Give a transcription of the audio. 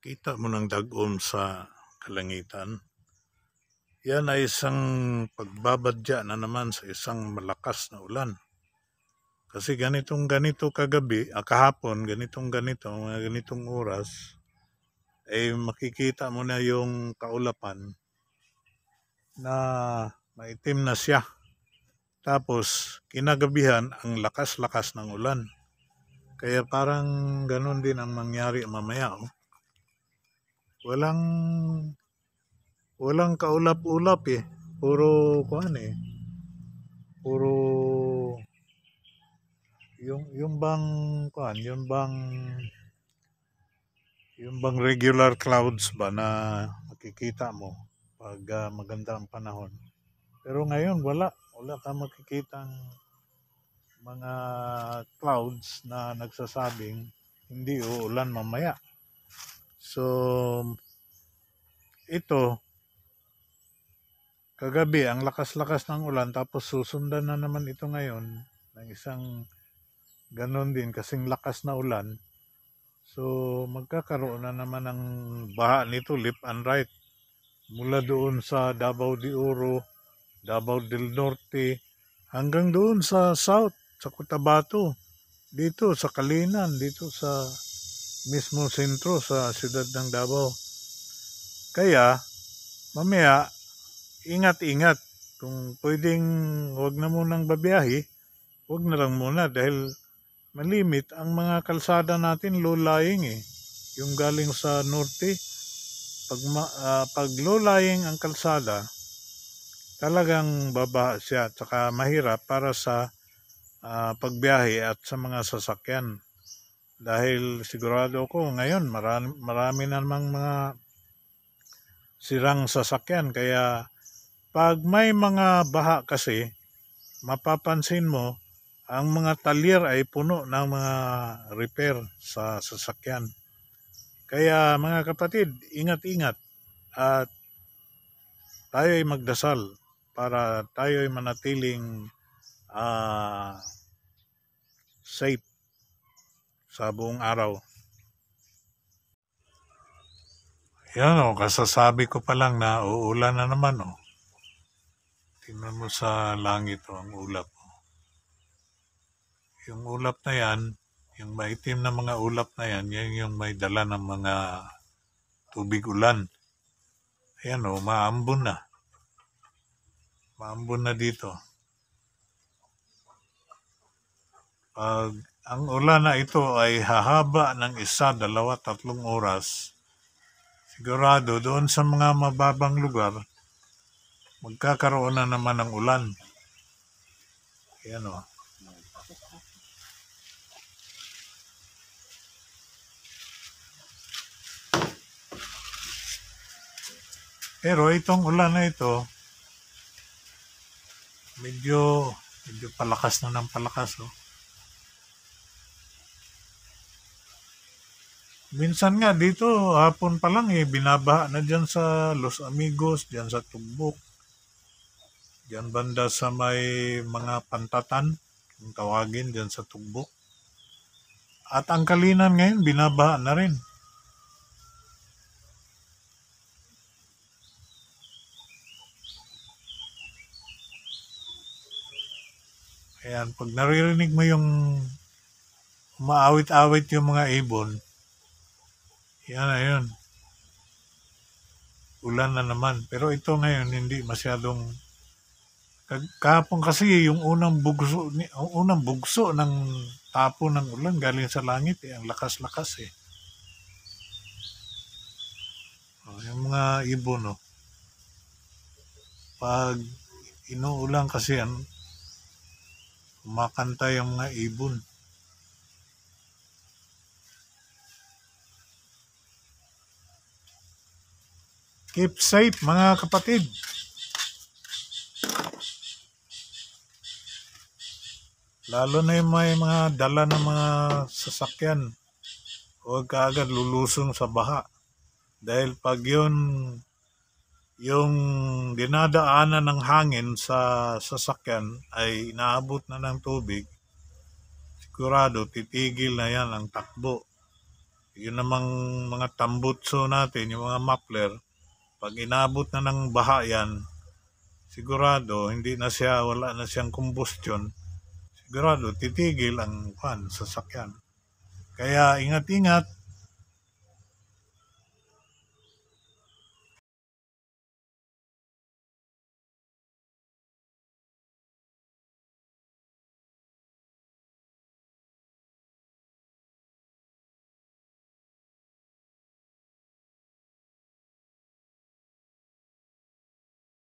Kita mo ng dag-om sa kalangitan. Yan ay isang pagbabadya na naman sa isang malakas na ulan. Kasi ganito kagabi, kahapon, mga ganitong oras, ay makikita mo na yung kaulapan na maitim na siya. Tapos, kinagabihan, ang lakas-lakas ng ulan. Kaya parang ganun din ang mangyari mamaya. Walang kaulap-ulap eh. Puro Puro yung bang regular clouds ba na makikita mo pag maganda ang panahon. Pero ngayon wala kang makikitang mga clouds na nagsasabing hindi uulan mamaya. So ito, kagabi ang lakas-lakas ng ulan, tapos susundan na naman ito ngayon ng isang ganon din kasing lakas na ulan. So magkakaroon na naman ng baha nito left and right. Mula doon sa Davao de Oro, Davao del Norte, hanggang doon sa south, sa Cotabato, dito sa Kalinan, dito sa mismo sentro sa siyudad ng Davao. Kaya mamaya, ingat-ingat. Kung pwedeng huwag na munang babiyahe, huwag na lang muna dahil malimit ang mga kalsada natin low-lying eh. Yung galing sa norte, pag low-lying ang kalsada, talagang babaha siya at saka mahirap para sa pagbiyahe at sa mga sasakyan. Dahil sigurado ko ngayon marami na namang mga sirang sasakyan, kaya pag may mga baha kasi, mapapansin mo, ang mga talyer ay puno ng mga repair sa sasakyan. Kaya mga kapatid, ingat-ingat at tayo ay magdasal para tayo ay manatiling safe sa buong araw. Yan kasasabi ko pa lang na uulan na naman Tingnan mo sa langit ang ulap. Yung ulap na yan, yung maitim na mga ulap na yan, yan yung may dala ng mga tubig ulan. Ayan maambon na. Maambon na dito. Pag ang ulan na ito ay hahaba ng 1, 2, 3 oras, sigurado doon sa mga mababang lugar, magkakaroon na naman ng ulan. Ayan Pero itong ulan na ito, medyo palakas na ng palakas. Minsan nga dito, hapon pa lang binabaha na dyan sa Los Amigos, dyan sa Tugbok. Dyan banda sa may mga pantatan, kung tawagin dyan sa Tugbok. At ang Kalinan ngayon, binabaha na rin. Ayan, pag naririnig mo yung umaawit-awit yung mga ibon, yan na yun. Ulan na naman. Pero ito ngayon, hindi masyadong... Kahapon kasi yung unang bugso ng tapo ng ulan galing sa langit ang lakas-lakas yung mga ibon pag inuulan kasi kumakanta yung mga ibon. Keep safe mga kapatid. Lalo na yung may mga dala ng mga sasakyan, huwag ka agad lulusong sa baha. Dahil pag yung dinadaanan ng hangin sa sasakyan ay inaabot na ng tubig, sigurado titigil na yan ang takbo. Yun namang mga tambutso natin, yung mga muffler, pag inabot na ng baha yan, sigurado hindi na siya, wala na siyang combustion, sigurado titigil ang sasakyan. Kaya ingat-ingat,